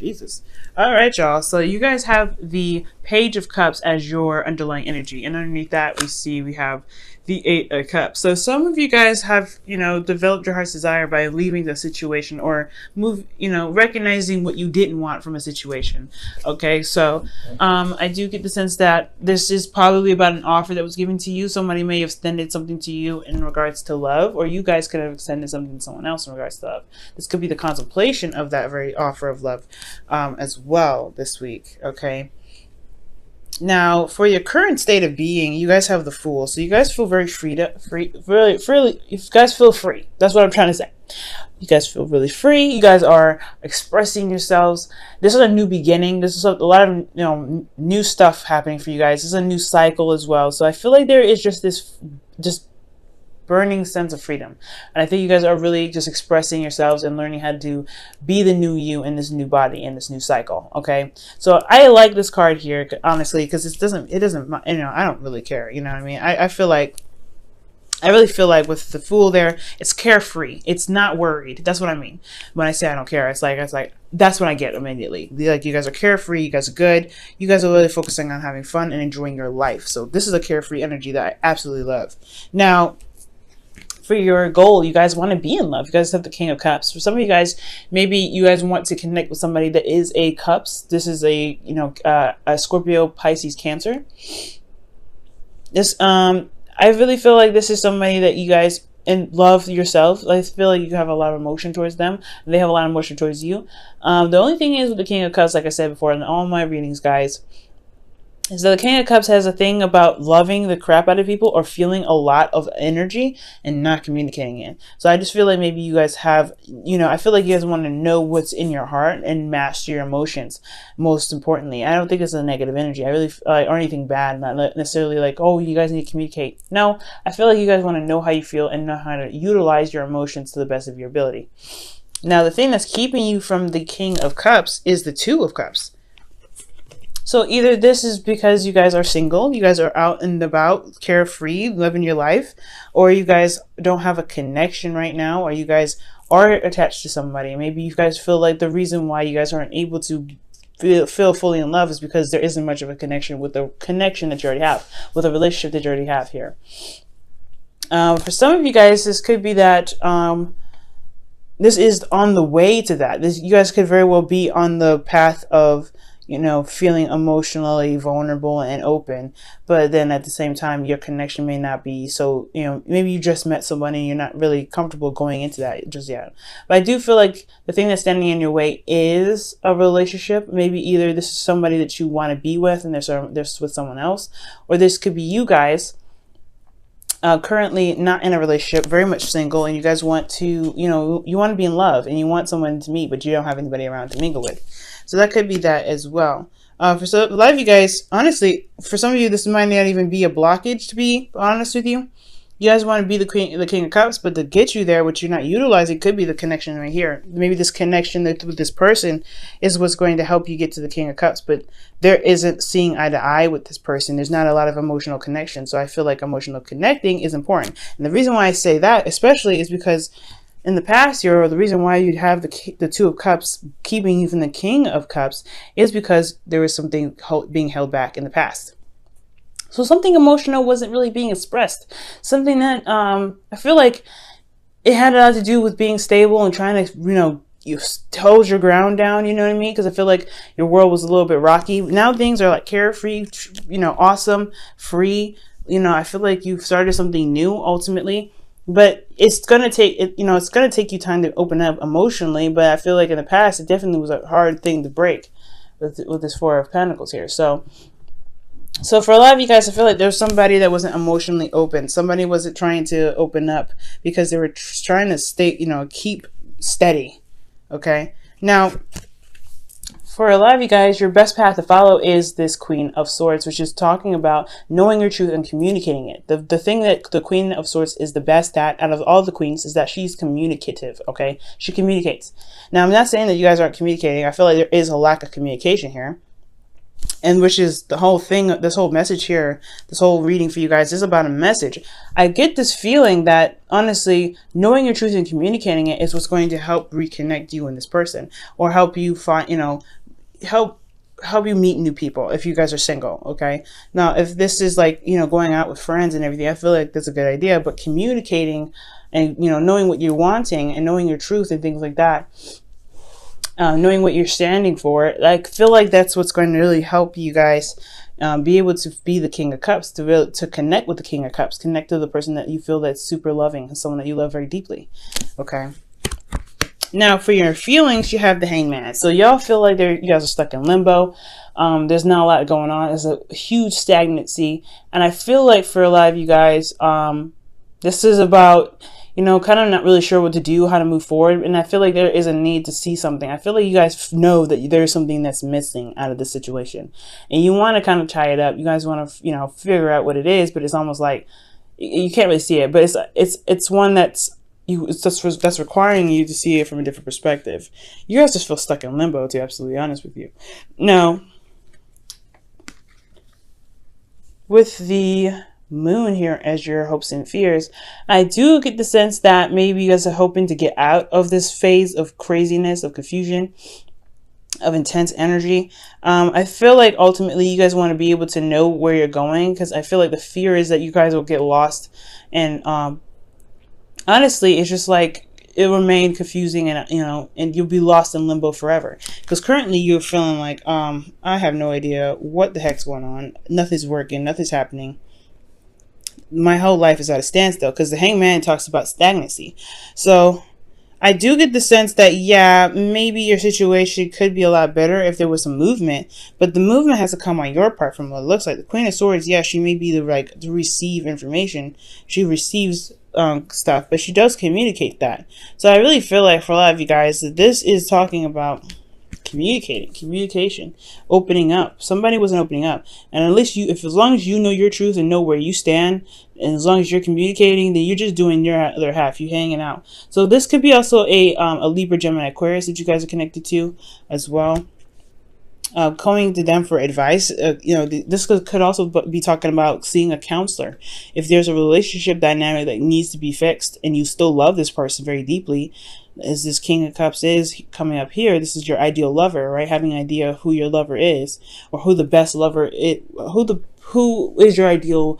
Jesus. All right, y'all. So you guys have the Page of Cups as your underlying energy. And underneath that, we have the Eight of Cups. So some of you guys have, developed your heart's desire by leaving the situation or recognizing what you didn't want from a situation. Okay, so I do get the sense that this is probably about an offer that was given to you. Somebody may have extended something to you in regards to love, or you guys could have extended something to someone else in regards to love. This could be the contemplation of that very offer of love as well this week. Okay. Now, for your current state of being, you guys have the Fool. So you guys feel very freely. You guys feel free. That's what I'm trying to say. You guys feel really free. You guys are expressing yourselves. This is a new beginning. This is a lot of new stuff happening for you guys. This is a new cycle as well. So I feel like there is just this burning sense of freedom, and I think you guys are really just expressing yourselves and learning how to be the new you in this new body, in this new cycle. Okay, so I like this card here, honestly, because it doesn't I don't really care, you know what I mean. I really feel like with the Fool there, it's carefree. It's not worried. That's what I mean when I say I don't care. It's like that's what I get immediately. Like, you guys are carefree. You guys are good. You guys are really focusing on having fun and enjoying your life. So this is a carefree energy that I absolutely love. Now, for your goal, you guys want to be in love. You guys have the King of Cups. For some of you guys, maybe you guys want to connect with somebody that is a Cups. This is a Scorpio, Pisces, Cancer. This I really feel like this is somebody that you guys love yourself. I feel like you have a lot of emotion towards them. They have a lot of emotion towards you. The only thing is with the King of Cups, like I said before in all my readings, guys, is that the King of Cups has a thing about loving the crap out of people or feeling a lot of energy and not communicating it. So I just feel like maybe you guys have, I feel like you guys want to know what's in your heart and master your emotions. Most importantly, I don't think it's a negative energy. I really or anything bad, not necessarily like, oh, you guys need to communicate. No, I feel like you guys want to know how you feel and know how to utilize your emotions to the best of your ability. Now, the thing that's keeping you from the King of Cups is the Two of Cups. So either this is because you guys are single, you guys are out and about, carefree, living your life, or you guys don't have a connection right now, or you guys are attached to somebody. Maybe you guys feel like the reason why you guys aren't able to feel fully in love is because there isn't much of a connection with the connection that you already have, with a relationship that you already have here. For some of you guys, this could be that this is on the way to that. You guys could very well be on the path of feeling emotionally vulnerable and open, but then at the same time, your connection may not be so, maybe you just met someone and you're not really comfortable going into that just yet. But I do feel like the thing that's standing in your way is a relationship. Maybe either this is somebody that you want to be with and there's with someone else, or this could be you guys currently not in a relationship, very much single, and you guys want to, you want to be in love and you want someone to meet, but you don't have anybody around to mingle with. So that could be that as well. A lot of you guys, honestly, for some of you, this might not even be a blockage, to be honest with you. You guys want to be the King of Cups, but to get you there, what you're not utilizing could be the connection right here. Maybe this connection with this person is what's going to help you get to the King of Cups, but there isn't seeing eye to eye with this person. There's not a lot of emotional connection. So I feel like emotional connecting is important. And the reason why I say that, especially, is because in the past year, or the reason why you'd have the Two of Cups keeping you from the King of Cups is because there was something being held back in the past. So something emotional wasn't really being expressed. Something that I feel like it had a lot to do with being stable and trying to, you hold your ground down, you know what I mean? Because I feel like your world was a little bit rocky. Now things are like carefree, awesome, free. I feel like you've started something new ultimately. But it's gonna take it's gonna take you time to open up emotionally. But I feel like in the past, it definitely was a hard thing to break with this Four of Pentacles here. So for a lot of you guys, I feel like there's somebody that wasn't emotionally open. Somebody wasn't trying to open up because they were trying to stay, keep steady. Okay. Now, for a lot of you guys, your best path to follow is this Queen of Swords, which is talking about knowing your truth and communicating it. The thing that the Queen of Swords is the best at out of all the queens is that she's communicative, okay? She communicates. Now, I'm not saying that you guys aren't communicating. I feel like there is a lack of communication here. and which is the whole thing, this whole message here, this whole reading for you guys is about a message. I get this feeling that honestly, knowing your truth and communicating it is what's going to help reconnect you and this person, or help you find, help you meet new people if you guys are single. Okay, now if this is like, going out with friends and everything, I feel like that's a good idea, but communicating and knowing what you're wanting and knowing your truth and things like that, knowing what you're standing for, I feel like that's what's going to really help you guys be able to be the King of Cups, to connect with the King of Cups, connect to the person that you feel that's super loving and someone that you love very deeply. Okay. Now for your feelings, you have the Hangman. So y'all feel like you guys are stuck in limbo. There's not a lot going on. There's a huge stagnancy, and I feel like for a lot of you guys, this is about kind of not really sure what to do, how to move forward. And I feel like there is a need to see something. I feel like you guys know that there's something that's missing out of this situation, and you want to kind of tie it up. You guys want to, figure out what it is, but it's almost like you can't really see it. But it's one that's requiring you to see it from a different perspective. You guys just feel stuck in limbo, to be absolutely honest with you. Now, with the Moon here as your hopes and fears, I do get the sense that maybe you guys are hoping to get out of this phase of craziness, of confusion, of intense energy. I feel like ultimately you guys want to be able to know where you're going, because I feel like the fear is that you guys will get lost, and honestly it's just like it remain confusing, and and you'll be lost in limbo forever, because currently you're feeling like I have no idea what the heck's going on, nothing's working, nothing's happening, my whole life is at a standstill, because the Hangman talks about stagnancy. So I do get the sense that, yeah, maybe your situation could be a lot better if there was some movement, but the movement has to come on your part. From what it looks like, the Queen of Swords, yeah, she may be to receive information, she receives stuff, but she does communicate that. So I really feel like for a lot of you guys that this is talking about communication, opening up. Somebody wasn't opening up, and at least as long as you know your truth and know where you stand, and as long as you're communicating, then you're just doing your other half, you hanging out. So this could be also a Libra, Gemini, Aquarius that you guys are connected to as well. Going to them for advice. This could also be talking about seeing a counselor. If there's a relationship dynamic that needs to be fixed and you still love this person very deeply, as this King of Cups is coming up here, this is your ideal lover, right? Having an idea who your lover is, or who the best lover is, who is your ideal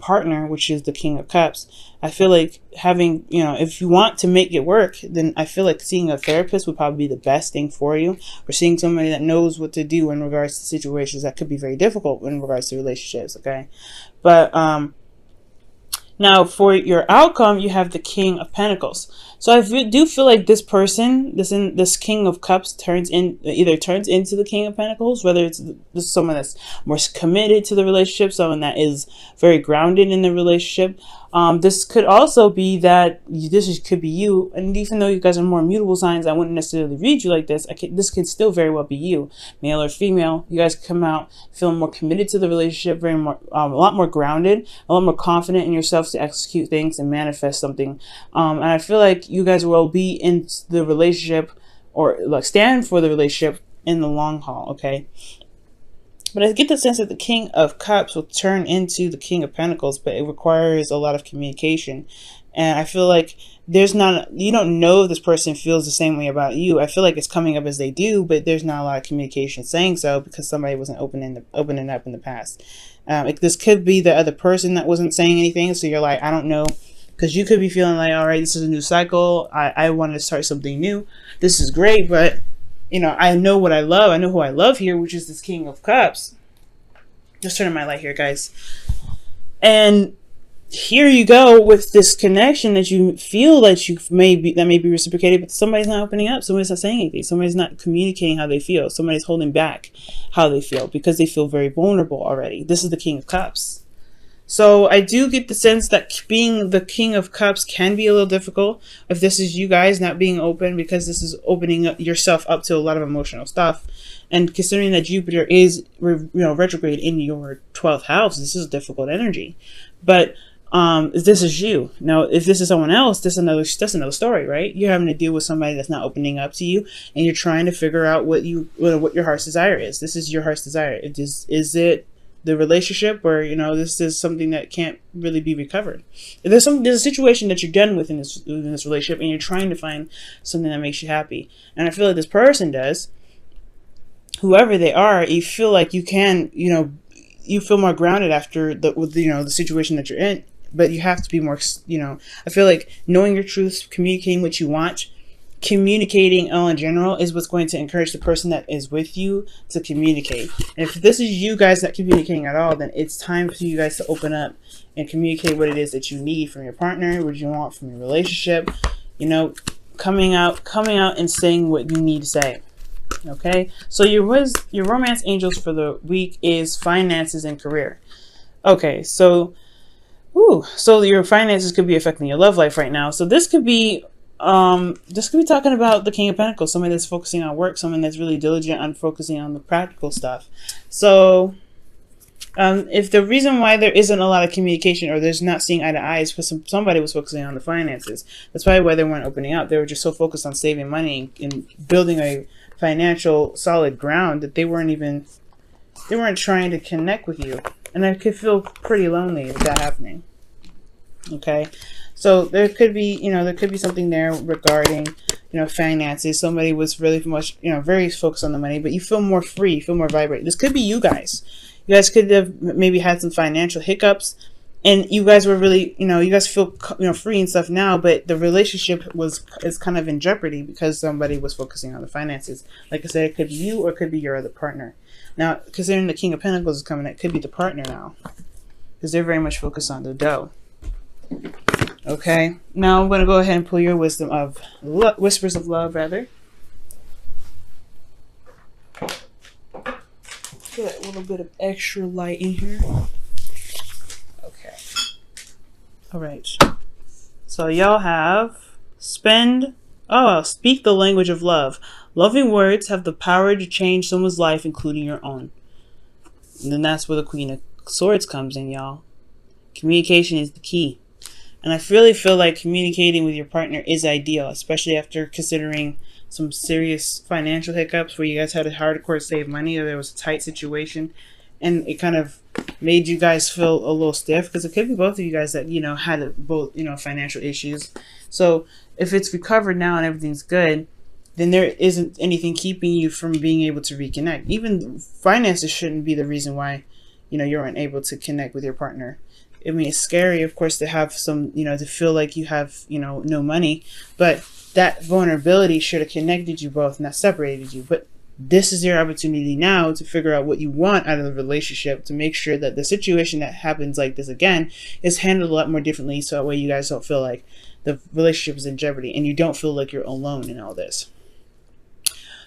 partner, which is the King of Cups. I feel like having, if you want to make it work, then I feel like seeing a therapist would probably be the best thing for you, or seeing somebody that knows what to do in regards to situations that could be very difficult in regards to relationships. Okay, but now for your outcome, you have the King of Pentacles. So I do feel like this person, this King of Cups either turns into the King of Pentacles, whether it's someone that's more committed to the relationship, someone that is very grounded in the relationship. This could also be that could be you, and even though you guys are more mutable signs, I wouldn't necessarily read you like this. This could still very well be you, male or female. You guys come out feeling more committed to the relationship, a lot more grounded, a lot more confident in yourself to execute things and manifest something. And I feel like you guys will be in the relationship, or like stand for the relationship in the long haul. Okay. But I get the sense that the King of Cups will turn into the King of Pentacles, but it requires a lot of communication. And I feel like you don't know if this person feels the same way about you. I feel like it's coming up as they do, but there's not a lot of communication saying so, because somebody wasn't opening up in the past. This could be the other person that wasn't saying anything. So you're like, I don't know. Because you could be feeling like, all right, this is a new cycle. I want to start something new. This is great, but I know what I love. I know who I love here, which is this King of Cups. Just turning my light here, guys. And here you go with this connection that you feel that may be reciprocated, but somebody's not opening up. Somebody's not saying anything. Somebody's not communicating how they feel. Somebody's holding back how they feel because they feel very vulnerable already. This is the King of Cups. So I do get the sense that being the King of Cups can be a little difficult if this is you guys not being open, because this is opening yourself up to a lot of emotional stuff. And considering that Jupiter is retrograde in your 12th house, this is difficult energy. But If this is you. Now, if this is someone else, that's another story, right? You're having to deal with somebody that's not opening up to you, and you're trying to figure out what your heart's desire is. This is your heart's desire. Is it the relationship, or this is something that can't really be recovered? If there's a situation that you're done with in this relationship, and you're trying to find something that makes you happy, and I feel like this person does. Whoever they are, you feel like you can, you feel more grounded after the situation that you're in. But you have to be more, I feel like knowing your truth, communicating what you want, communicating in general is what's going to encourage the person that is with you to communicate. And if this is you guys not communicating at all, then it's time for you guys to open up and communicate what it is that you need from your partner, what you want from your relationship, coming out and saying what you need to say. Okay, so your romance angels for the week is finances and career. Okay, so your finances could be affecting your love life right now. So this could be talking about the King of Pentacles, somebody that's focusing on work, someone that's really diligent on focusing on the practical stuff. So if the reason why there isn't a lot of communication, or there's not seeing eye to eye, is because somebody was focusing on the finances. That's probably why they weren't opening up. They were just so focused on saving money and building a financial solid ground that they weren't trying to connect with you. And I could feel pretty lonely with that happening. Okay, so there could be something there regarding finances. Somebody was really much very focused on the money, but you feel more free, you feel more vibrant. This could be you guys. You guys could have maybe had some financial hiccups, and you guys were really you guys feel free and stuff now, but the relationship is kind of in jeopardy because somebody was focusing on the finances. Like I said, it could be you or it could be your other partner. Now, considering the King of Pentacles is coming, it could be the partner now, because they're very much focused on the dough. Okay, now I'm going to go ahead and pull your whispers of love, rather. Get a little bit of extra light in here. Okay. All right. So y'all have speak the language of love. Loving words have the power to change someone's life, including your own. And then that's where the Queen of Swords comes in, y'all. Communication is the key. And I really feel like communicating with your partner is ideal, especially after considering some serious financial hiccups where you guys had a hardcore save money, or there was a tight situation, and it kind of made you guys feel a little stiff, because it could be both of you guys that had both financial issues. So if it's recovered now and everything's good, then there isn't anything keeping you from being able to reconnect. Even finances shouldn't be the reason why you're unable to connect with your partner. I mean, it's scary, of course, to have to feel like you have no money, but that vulnerability should have connected you both, not separated you. But this is your opportunity now to figure out what you want out of the relationship, to make sure that the situation that happens like this again is handled a lot more differently, so that way you guys don't feel like the relationship is in jeopardy and you don't feel like you're alone in all this.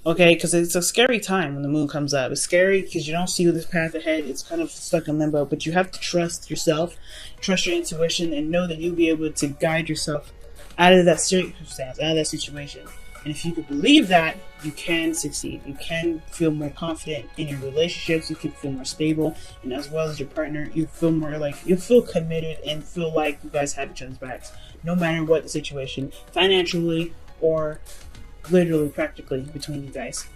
Okay, because it's a scary time when the moon comes up. It's scary because you don't see this path ahead. It's kind of stuck in limbo, but you have to trust yourself, trust your intuition, and know that you'll be able to guide yourself out of that circumstance, out of that situation. And if you could believe that, you can succeed. You can feel more confident in your relationships. You can feel more stable, and as well as your partner, you feel more like you feel committed and feel like you guys have each other's backs, no matter what the situation, financially or literally, practically, between you guys.